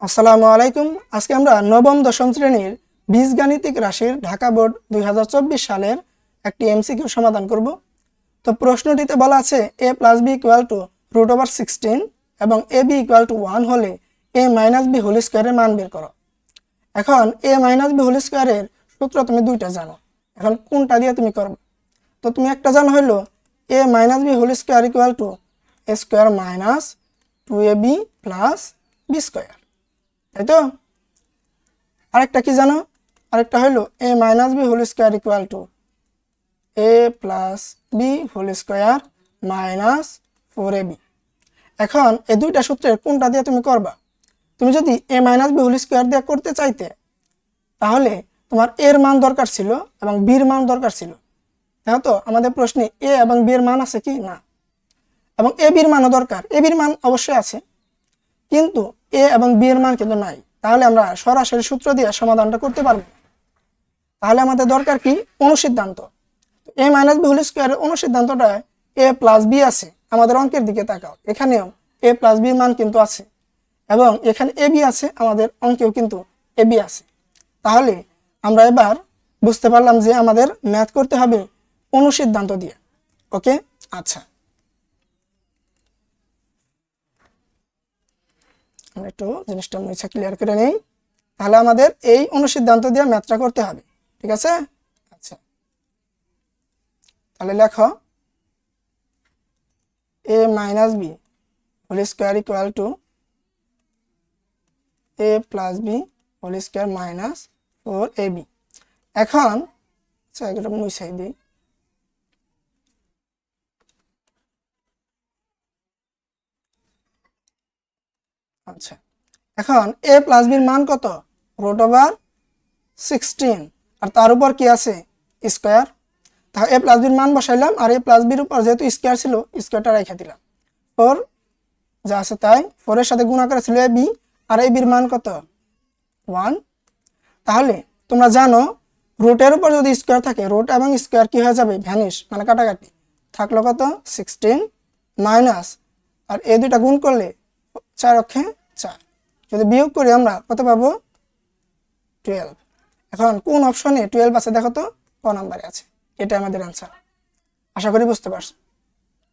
আসসালামু আলাইকুম। আজকে আমরা নবম দশম শ্রেণীর বীজগাণিতিক রাশির ঢাকা বোর্ড 2024 সালের একটি এমসিকিউ সমাধান করব। তো প্রশ্নটিতে বলা আছে a + b = √16 এবং ab = 1 হলে a - b হোল স্কয়ারের মান বের করো। এখন a - b হোল স্কয়ারের সূত্র তুমি দুইটা জানো। এখন কোনটা দিয়ে তুমি করবে? তো তুমি একটা জানো হলো a - b whole square = a square minus 2ab plus b square, তাই তো? আরেকটা কি জানো? আরেকটা হলো a - b whole square = a plus b whole square minus 4ab। এখন এই দুইটা সূত্রের কোনটা দিয়ে তুমি করবা? তুমি যদি a - b হোল স্কয়ার দিয়ে করতে চাইতে তাহলে তোমার a এর মান দরকার ছিল এবং b এর মান দরকার ছিল। দেখো তো আমাদের প্রশ্নে a এবং b এর মান আছে কি না, এবং ab এর মানও দরকার। ab এর মান অবশ্যই আছে, কিন্তু a এবং b এর মান কিন্তু নাই। তাহলে আমরা সরাসরি সূত্র দিয়ে সমাধানটা করতে পারবো। তাহলে আমাদের দরকার কি? অনুসিদ্ধান্ত। a - b হোল স্কয়ারের অনুসিদ্ধান্তটা a প্লাস b আছে। আমাদের অঙ্কের দিকে তাকাও, এখানেও a প্লাস b এর মান কিন্তু আছে এবং এখানে ab আছে, আমাদের অঙ্কেও কিন্তু ab আছে। তাহলে আমরা এবার বুঝতে পারলাম যে আমাদের ম্যাথ করতে হবে অনুসিদ্ধান্ত দিয়ে। ওকে, আচ্ছা, আমরা একটু জিনিসটা মুছে ক্লিয়ার করে নেই। তাহলে আমাদের এই অনুসিদ্ধান্ত দিয়ে ম্যাথটা করতে হবে, ঠিক আছে? আচ্ছা, তাহলে লেখো a - b whole square = a plus b whole square minus 4ab। এখন এটা মুছাই দিই। আচ্ছা, এখন a প্লাস b এর মান কত? √16, আর তার উপর কি আছে? স্কয়ার। তাহলে a প্লাস b এর মান বসাইলাম, আর a প্লাস b এর উপর যেহেতু স্কয়ার ছিল স্কয়ারটা রেখে দিলাম। 4 যা আছে তাই, 4 এর সাথে গুণ করে ছিল ab, আর ab এর মান কত? 1। তাহলে তোমরা জানো রুটের উপর যদি স্কয়ার থাকে, রুট এবং স্কয়ার কি হয়ে যাবে? ভ্যানিশ, মানে কাটাকাটি। থাকলো কত? 16 মাইনাস, আর এই দুইটা গুণ করলে 4 অক্ষে 4, যদি বিয়োগ করি আমরা কত পাবো? 12। এখন কোন অপশনে 12 আছে দেখো তো? ক নাম্বারে আছে। এটা আমাদের অ্যান্সার। আশা করি বুঝতে পারছো।